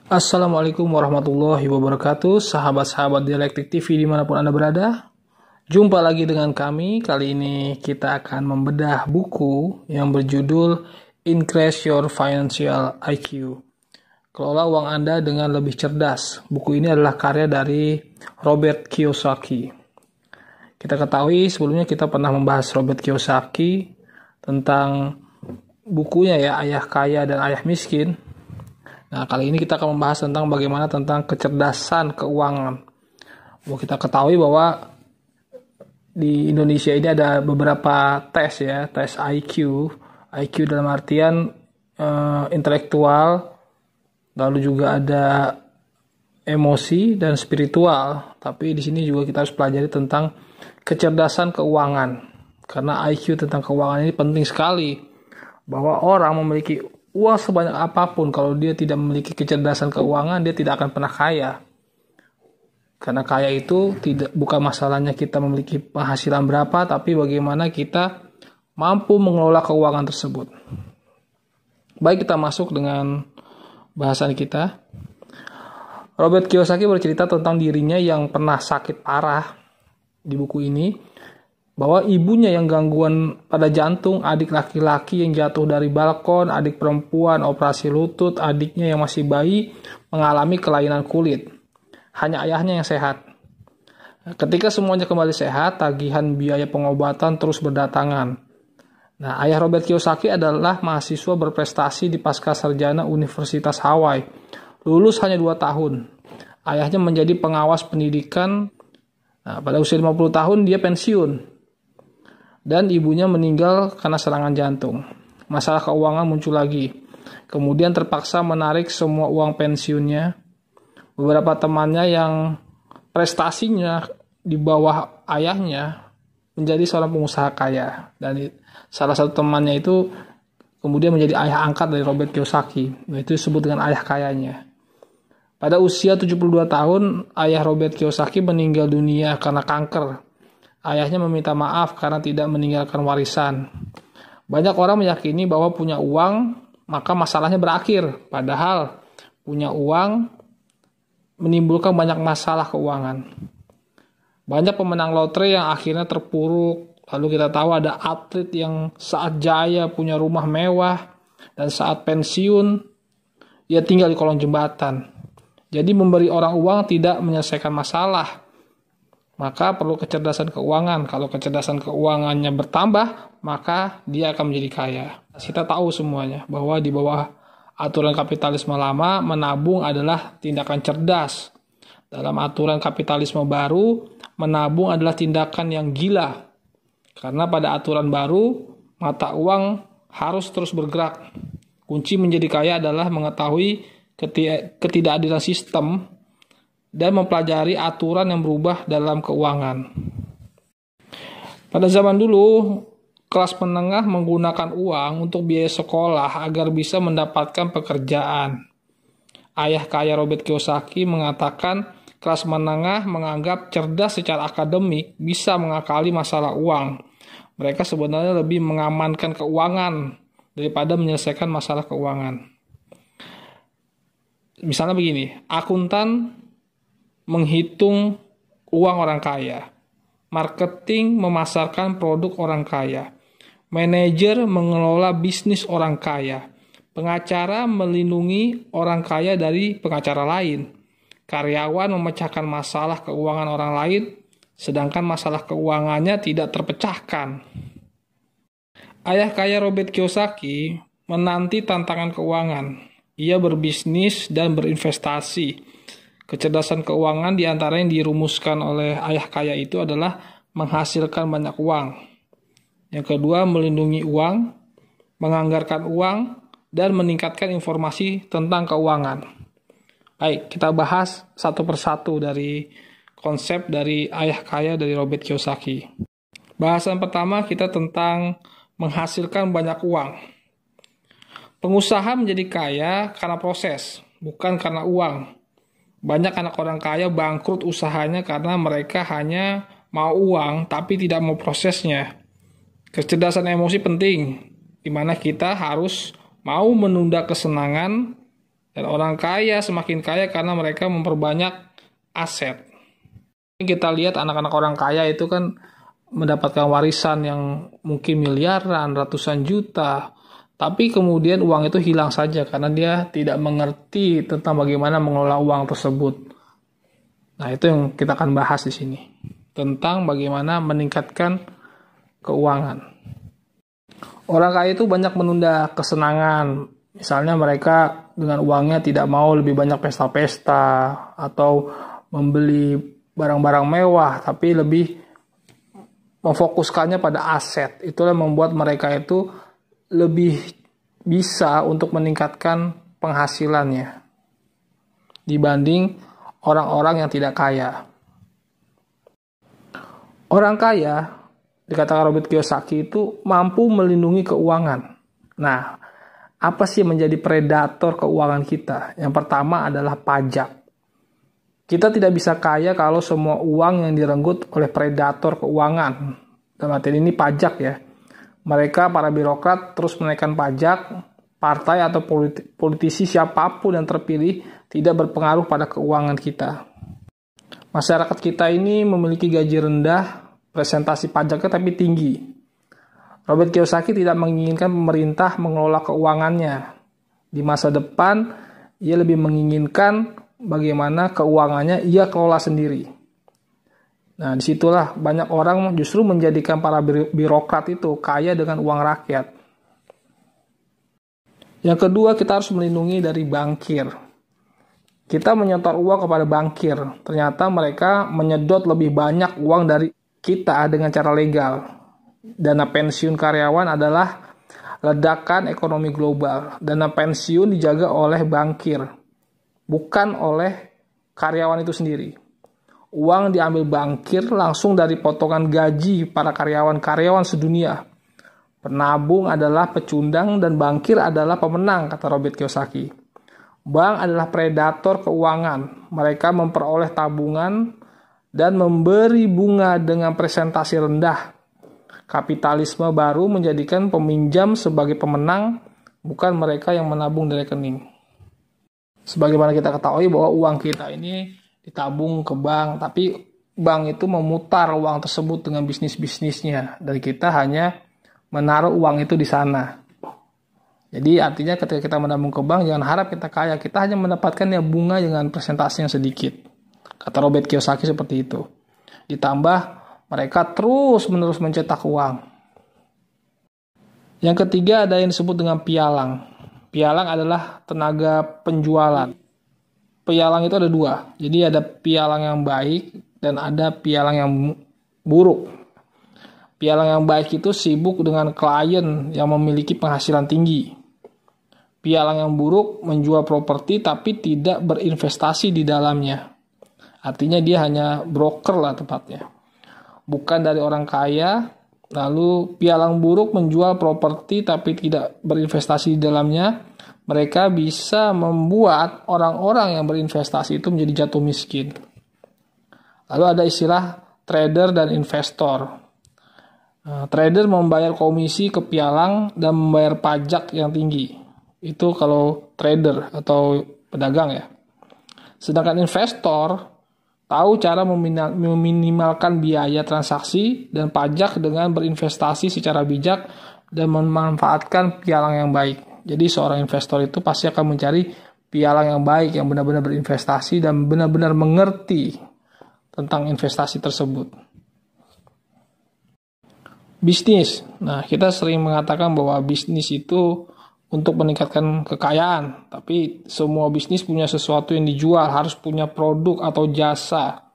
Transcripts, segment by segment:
Assalamualaikum warahmatullahi wabarakatuh, sahabat-sahabat Dialektik TV dimanapun Anda berada. Jumpa lagi dengan kami. Kali ini kita akan membedah buku yang berjudul Increase Your Financial IQ. Kelola uang Anda dengan lebih cerdas. Buku ini adalah karya dari Robert Kiyosaki. Kita ketahui sebelumnya kita pernah membahas Robert Kiyosaki tentang bukunya ya, Ayah Kaya dan Ayah Miskin. Nah, kali ini kita akan membahas tentang bagaimana tentang kecerdasan keuangan. Kita ketahui bahwa di Indonesia ini ada beberapa tes ya, tes IQ. IQ dalam artian intelektual, lalu juga ada emosi dan spiritual. Tapi di sini juga kita harus pelajari tentang kecerdasan keuangan. Karena IQ tentang keuangan ini penting sekali. Bahwa orang memiliki uang sebanyak apapun, kalau dia tidak memiliki kecerdasan keuangan, dia tidak akan pernah kaya. Karena kaya itu bukan masalahnya kita memiliki penghasilan berapa, tapi bagaimana kita mampu mengelola keuangan tersebut. Baik, kita masuk dengan bahasan kita. Robert Kiyosaki bercerita tentang dirinya yang pernah sakit parah di buku ini, bahwa ibunya yang gangguan pada jantung, adik laki-laki yang jatuh dari balkon, adik perempuan operasi lutut, adiknya yang masih bayi mengalami kelainan kulit. Hanya ayahnya yang sehat. Ketika semuanya kembali sehat, tagihan biaya pengobatan terus berdatangan. Nah, ayah Robert Kiyosaki adalah mahasiswa berprestasi di Pascasarjana Universitas Hawaii. Lulus hanya 2 tahun. Ayahnya menjadi pengawas pendidikan. Nah, pada usia 50 tahun dia pensiun. Dan ibunya meninggal karena serangan jantung. Masalah keuangan muncul lagi. Kemudian terpaksa menarik semua uang pensiunnya. Beberapa temannya yang prestasinya di bawah ayahnya menjadi seorang pengusaha kaya. Dan salah satu temannya itu kemudian menjadi ayah angkat dari Robert Kiyosaki. Itu disebut dengan ayah kayanya. Pada usia 72 tahun, ayah Robert Kiyosaki meninggal dunia karena kanker. Ayahnya meminta maaf karena tidak meninggalkan warisan. Banyak orang meyakini bahwa punya uang maka masalahnya berakhir. Padahal punya uang menimbulkan banyak masalah keuangan. Banyak pemenang lotre yang akhirnya terpuruk. Lalu kita tahu ada atlet yang saat jaya punya rumah mewah dan saat pensiun ia tinggal di kolong jembatan. Jadi memberi orang uang tidak menyelesaikan masalah. Maka perlu kecerdasan keuangan. Kalau kecerdasan keuangannya bertambah, maka dia akan menjadi kaya. Kita tahu semuanya bahwa di bawah aturan kapitalisme lama, menabung adalah tindakan cerdas. Dalam aturan kapitalisme baru, menabung adalah tindakan yang gila. Karena pada aturan baru, mata uang harus terus bergerak. Kunci menjadi kaya adalah mengetahui ketidakadilan sistem dan mempelajari aturan yang berubah dalam keuangan. Pada zaman dulu, kelas menengah menggunakan uang untuk biaya sekolah agar bisa mendapatkan pekerjaan. Ayah kaya Robert Kiyosaki mengatakan kelas menengah menganggap cerdas secara akademik bisa mengakali masalah uang. Mereka sebenarnya lebih mengamankan keuangan daripada menyelesaikan masalah keuangan. Misalnya begini, akuntan menghitung uang orang kaya. Marketing memasarkan produk orang kaya. Manajer mengelola bisnis orang kaya. Pengacara melindungi orang kaya dari pengacara lain. Karyawan memecahkan masalah keuangan orang lain, sedangkan masalah keuangannya tidak terpecahkan. Ayah kaya Robert Kiyosaki menanti tantangan keuangan. Ia berbisnis dan berinvestasi. Kecerdasan keuangan diantara yang dirumuskan oleh ayah kaya itu adalah menghasilkan banyak uang. Yang kedua, melindungi uang, menganggarkan uang, dan meningkatkan informasi tentang keuangan. Baik, kita bahas satu persatu dari konsep dari ayah kaya dari Robert Kiyosaki. Bahasan pertama kita tentang menghasilkan banyak uang. Pengusaha menjadi kaya karena proses, bukan karena uang. Banyak anak orang kaya bangkrut usahanya karena mereka hanya mau uang tapi tidak mau prosesnya. Kecerdasan emosi penting, di mana kita harus mau menunda kesenangan Dan orang kaya semakin kaya karena mereka memperbanyak aset. Kita lihat anak-anak orang kaya itu kan mendapatkan warisan yang mungkin miliaran, ratusan juta. Tapi kemudian uang itu hilang saja karena dia tidak mengerti tentang bagaimana mengelola uang tersebut. Nah, itu yang kita akan bahas di sini. Tentang bagaimana meningkatkan keuangan. Orang kaya itu banyak menunda kesenangan. Misalnya mereka dengan uangnya tidak mau lebih banyak pesta-pesta atau membeli barang-barang mewah, tapi lebih memfokuskannya pada aset. Itulah yang membuat mereka itu lebih bisa untuk meningkatkan penghasilannya dibanding orang-orang yang tidak kaya. Orang kaya, dikatakan Robert Kiyosaki, itu mampu melindungi keuangan. Nah, apa sih yang menjadi predator keuangan kita? Yang pertama adalah pajak. Kita tidak bisa kaya kalau semua uang yang direnggut oleh predator keuangan. Dalam arti ini pajak ya. Mereka, para birokrat, terus menaikkan pajak. Partai atau politisi siapapun yang terpilih tidak berpengaruh pada keuangan kita. Masyarakat kita ini memiliki gaji rendah, presentasi pajaknya tapi tinggi. Robert Kiyosaki tidak menginginkan pemerintah mengelola keuangannya. Di masa depan, ia lebih menginginkan bagaimana keuangannya ia kelola sendiri. Nah, disitulah banyak orang justru menjadikan para birokrat itu kaya dengan uang rakyat. Yang kedua, kita harus melindungi dari bankir. Kita menyetor uang kepada bankir. Ternyata mereka menyedot lebih banyak uang dari kita dengan cara legal. Dana pensiun karyawan adalah ledakan ekonomi global. Dana pensiun dijaga oleh bankir, bukan oleh karyawan itu sendiri. Uang diambil bankir langsung dari potongan gaji para karyawan sedunia. Penabung adalah pecundang dan bankir adalah pemenang, kata Robert Kiyosaki. Bank adalah predator keuangan. Mereka memperoleh tabungan dan memberi bunga dengan presentasi rendah. Kapitalisme baru menjadikan peminjam sebagai pemenang, bukan mereka yang menabung di rekening. Sebagaimana kita ketahui bahwa uang kita ini ditabung ke bank, tapi bank itu memutar uang tersebut dengan bisnis-bisnisnya, dan kita hanya menaruh uang itu di sana. Jadi artinya ketika kita menabung ke bank, jangan harap kita kaya, kita hanya mendapatkan ya bunga dengan presentasi yang sedikit. Kata Robert Kiyosaki seperti itu. Ditambah mereka terus-menerus mencetak uang. Yang ketiga ada yang disebut dengan pialang. Pialang adalah tenaga penjualan. Pialang itu ada dua. Jadi ada pialang yang baik dan ada pialang yang buruk. Pialang yang baik itu sibuk dengan klien yang memiliki penghasilan tinggi. Pialang yang buruk menjual properti tapi tidak berinvestasi di dalamnya. Artinya dia hanya broker lah tepatnya. Bukan dari orang kaya. Lalu pialang buruk menjual properti tapi tidak berinvestasi di dalamnya. Mereka bisa membuat orang-orang yang berinvestasi itu menjadi jatuh miskin. Lalu ada istilah trader dan investor. Trader membayar komisi ke pialang dan membayar pajak yang tinggi. Itu kalau trader atau pedagang ya. Sedangkan investor tahu cara meminimalkan biaya transaksi dan pajak dengan berinvestasi secara bijak dan memanfaatkan pialang yang baik. Jadi seorang investor itu pasti akan mencari pialang yang baik, yang benar-benar berinvestasi dan benar-benar mengerti tentang investasi tersebut. Bisnis. Nah, kita sering mengatakan bahwa bisnis itu untuk meningkatkan kekayaan. Tapi semua bisnis punya sesuatu yang dijual, harus punya produk atau jasa.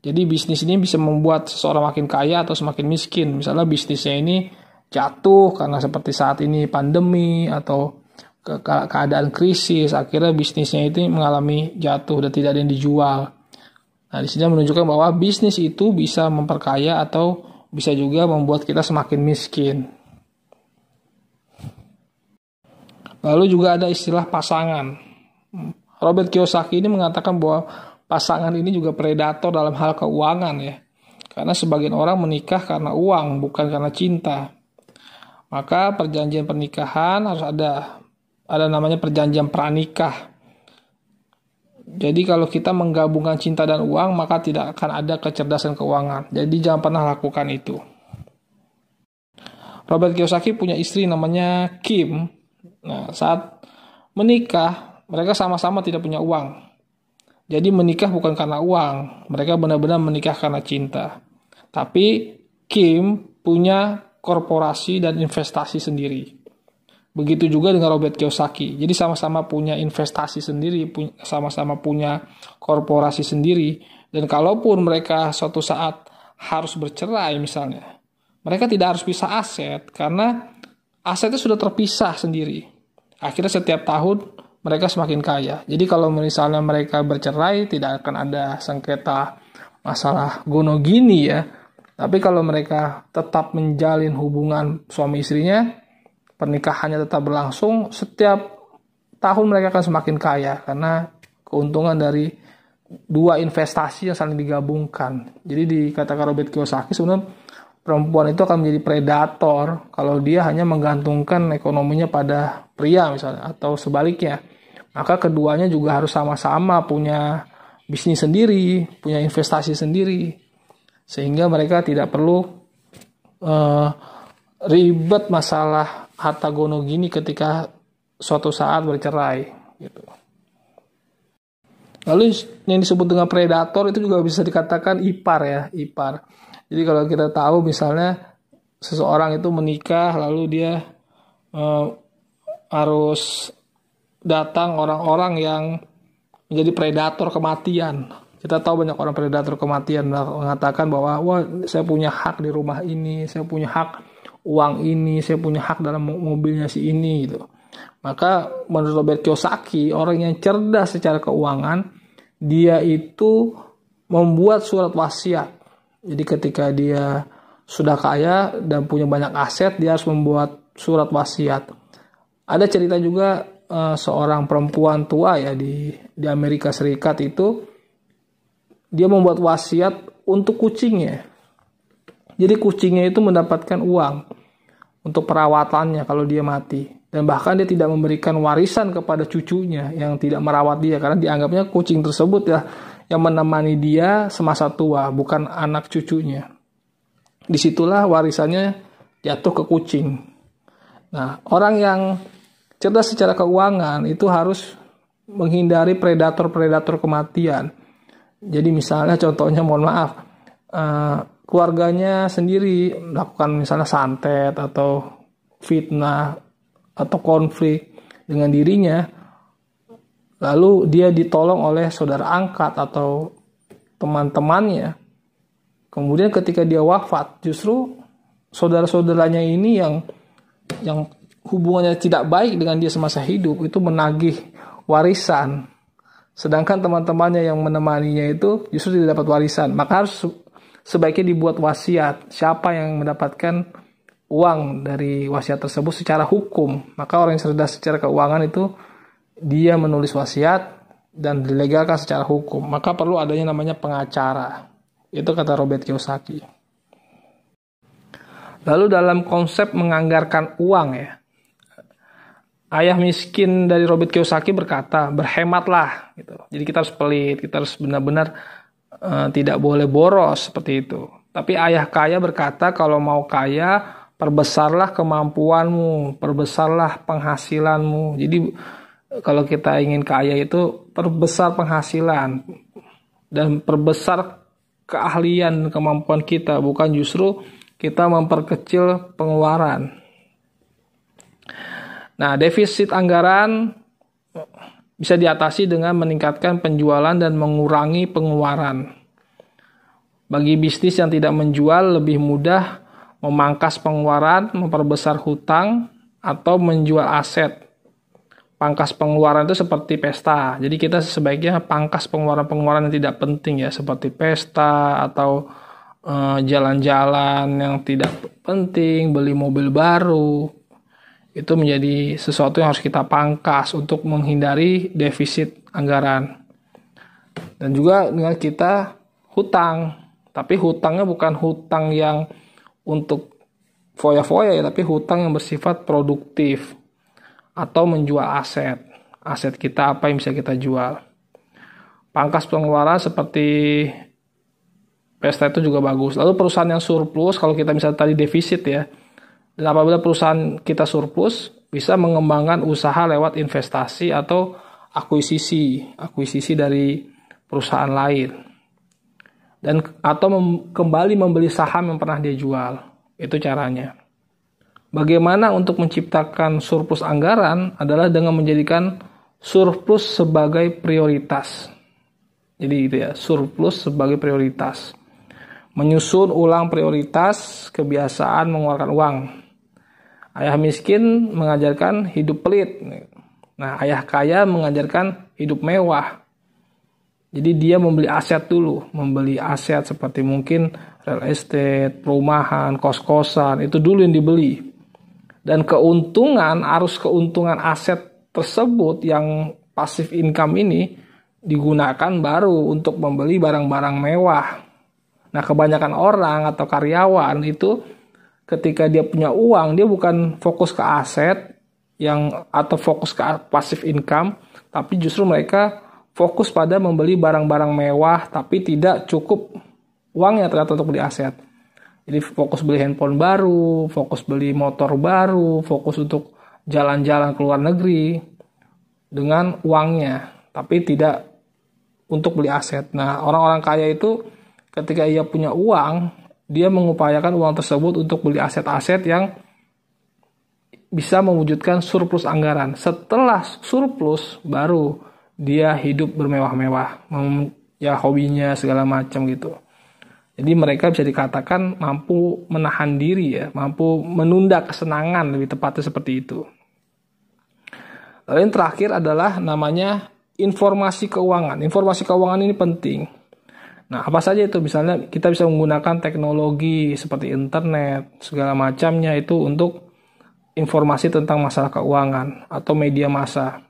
Jadi bisnis ini bisa membuat seseorang makin kaya atau semakin miskin. Misalnya bisnisnya ini jatuh karena seperti saat ini pandemi atau keadaan krisis, akhirnya bisnisnya itu mengalami jatuh dan tidak ada yang dijual. Nah, di sini menunjukkan bahwa bisnis itu bisa memperkaya atau bisa juga membuat kita semakin miskin. Lalu juga ada istilah pasangan. Robert Kiyosaki ini mengatakan bahwa pasangan ini juga predator dalam hal keuangan ya. Karena sebagian orang menikah karena uang, bukan karena cinta. Maka perjanjian pernikahan harus ada namanya perjanjian pranikah. Jadi kalau kita menggabungkan cinta dan uang, maka tidak akan ada kecerdasan keuangan. Jadi jangan pernah lakukan itu. Robert Kiyosaki punya istri namanya Kim. Nah, saat menikah, mereka sama-sama tidak punya uang. Jadi menikah bukan karena uang, mereka benar-benar menikah karena cinta. Tapi Kim punya korporasi dan investasi sendiri. Begitu juga dengan Robert Kiyosaki. Jadi sama-sama punya investasi sendiri, sama-sama punya korporasi sendiri. Dan kalaupun mereka suatu saat harus bercerai misalnya, mereka tidak harus pisah aset karena asetnya sudah terpisah sendiri. Akhirnya setiap tahun mereka semakin kaya. Jadi kalau misalnya mereka bercerai, tidak akan ada sengketa masalah gonogini ya. Tapi kalau mereka tetap menjalin hubungan suami istrinya, pernikahannya tetap berlangsung, setiap tahun mereka akan semakin kaya karena keuntungan dari dua investasi yang saling digabungkan. Jadi dikatakan Robert Kiyosaki, sebenarnya perempuan itu akan menjadi predator kalau dia hanya menggantungkan ekonominya pada pria misalnya, atau sebaliknya. Maka keduanya juga harus sama-sama punya bisnis sendiri, punya investasi sendiri, sehingga mereka tidak perlu ribet masalah harta gono gini ketika suatu saat bercerai gitu. Lalu yang disebut dengan predator itu juga bisa dikatakan ipar ya, ipar. Jadi kalau kita tahu misalnya seseorang itu menikah lalu dia harus datang orang-orang yang menjadi predator kematian. Kita tahu banyak orang predator kematian mengatakan bahwa wah saya punya hak di rumah ini, saya punya hak uang ini, saya punya hak dalam mobilnya si ini gitu. Maka menurut Robert Kiyosaki, orang yang cerdas secara keuangan, dia itu membuat surat wasiat. Jadi ketika dia sudah kaya dan punya banyak aset, dia harus membuat surat wasiat. Ada cerita juga seorang perempuan tua ya di Amerika Serikat itu, dia membuat wasiat untuk kucingnya. Jadi kucingnya itu mendapatkan uang untuk perawatannya kalau dia mati. Dan bahkan dia tidak memberikan warisan kepada cucunya yang tidak merawat dia. Karena dianggapnya kucing tersebut ya yang menemani dia semasa tua, bukan anak cucunya. Disitulah warisannya jatuh ke kucing. Nah, orang yang cerdas secara keuangan itu harus menghindari predator-predator kematian. Jadi misalnya contohnya mohon maaf, keluarganya sendiri melakukan misalnya santet atau fitnah atau konflik dengan dirinya, lalu dia ditolong oleh saudara angkat atau teman-temannya. Kemudian ketika dia wafat, justru saudara-saudaranya ini yang hubungannya tidak baik dengan dia semasa hidup itu menagih warisan. Sedangkan teman-temannya yang menemaninya itu justru tidak dapat warisan. Maka harus sebaiknya dibuat wasiat siapa yang mendapatkan uang dari wasiat tersebut secara hukum. Maka orang yang cerdas secara keuangan itu dia menulis wasiat dan dilegalkan secara hukum. Maka perlu adanya namanya pengacara. Itu kata Robert Kiyosaki. Lalu dalam konsep menganggarkan uang ya, ayah miskin dari Robert Kiyosaki berkata, berhematlah gitu. Jadi kita harus pelit, kita harus benar-benar tidak boleh boros seperti itu. Tapi ayah kaya berkata, kalau mau kaya, perbesarlah kemampuanmu, perbesarlah penghasilanmu. Jadi kalau kita ingin kaya itu perbesar penghasilan dan perbesar keahlian dan kemampuan kita, bukan justru kita memperkecil pengeluaran. Nah, defisit anggaran bisa diatasi dengan meningkatkan penjualan dan mengurangi pengeluaran. Bagi bisnis yang tidak menjual, lebih mudah memangkas pengeluaran, memperbesar hutang, atau menjual aset. Pangkas pengeluaran itu seperti pesta. Jadi kita sebaiknya pangkas pengeluaran-pengeluaran yang tidak penting ya, seperti pesta atau jalan-jalan yang tidak penting, beli mobil baru. Itu menjadi sesuatu yang harus kita pangkas untuk menghindari defisit anggaran. Dan juga dengan kita hutang. Tapi hutangnya bukan hutang yang untuk foya-foya ya, tapi hutang yang bersifat produktif. Atau menjual aset. Aset kita apa yang bisa kita jual. Pangkas pengeluaran seperti pesta itu juga bagus. Lalu perusahaan yang surplus, kalau kita misalnya tadi defisit ya, dan apabila perusahaan kita surplus, bisa mengembangkan usaha lewat investasi atau akuisisi dari perusahaan lain. Dan atau kembali membeli saham yang pernah dia jual. Itu caranya. Bagaimana untuk menciptakan surplus anggaran adalah dengan menjadikan surplus sebagai prioritas. Jadi gitu ya, surplus sebagai prioritas. Menyusun ulang prioritas kebiasaan mengeluarkan uang. Ayah miskin mengajarkan hidup pelit. Nah, ayah kaya mengajarkan hidup mewah. Jadi dia membeli aset dulu, membeli aset seperti mungkin real estate, perumahan, kos-kosan, itu dulu yang dibeli. Dan arus keuntungan aset tersebut yang passive income ini digunakan baru untuk membeli barang-barang mewah. Nah, kebanyakan orang atau karyawan itu ketika dia punya uang, dia bukan fokus ke aset atau fokus ke passive income, tapi justru mereka fokus pada membeli barang-barang mewah tapi tidak cukup uangnya ternyata untuk beli aset. Jadi fokus beli handphone baru, fokus beli motor baru, fokus untuk jalan-jalan ke luar negeri dengan uangnya, tapi tidak untuk beli aset. Nah, orang-orang kaya itu ketika ia punya uang, dia mengupayakan uang tersebut untuk beli aset-aset yang bisa mewujudkan surplus anggaran. Setelah surplus, baru dia hidup bermewah-mewah, ya hobinya segala macam gitu. Jadi mereka bisa dikatakan mampu menahan diri ya, mampu menunda kesenangan, lebih tepatnya seperti itu. Lalu yang terakhir adalah namanya informasi keuangan. Informasi keuangan ini penting. Nah, apa saja itu? Misalnya kita bisa menggunakan teknologi seperti internet, segala macamnya itu untuk informasi tentang masalah keuangan atau media massa.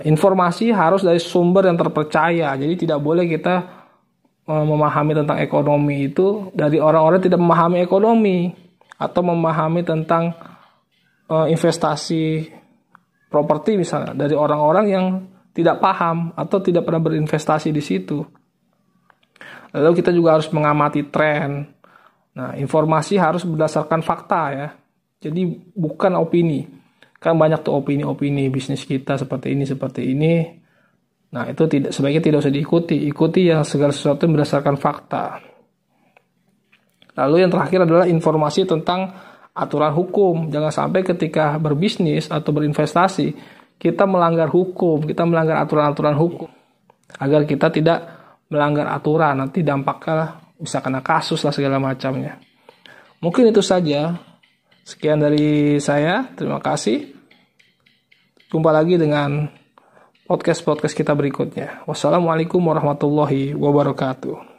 Informasi harus dari sumber yang terpercaya. Jadi tidak boleh kita memahami tentang ekonomi itu dari orang-orang tidak memahami ekonomi atau memahami tentang investasi properti misalnya dari orang-orang yang tidak paham atau tidak pernah berinvestasi di situ. Lalu kita juga harus mengamati tren. Nah, informasi harus berdasarkan fakta ya. Jadi bukan opini. Kan banyak tuh opini-opini bisnis kita seperti ini. Nah, itu sebaiknya tidak usah diikuti. Ikuti yang segala sesuatu yang berdasarkan fakta. Lalu yang terakhir adalah informasi tentang aturan hukum. Jangan sampai ketika berbisnis atau berinvestasi, kita melanggar hukum, kita melanggar aturan-aturan hukum. Agar kita tidak melanggar aturan, nanti dampaknya bisa kena kasus lah segala macamnya. Mungkin itu saja. Sekian dari saya. Terima kasih. Jumpa lagi dengan podcast kita berikutnya. Wassalamualaikum warahmatullahi wabarakatuh.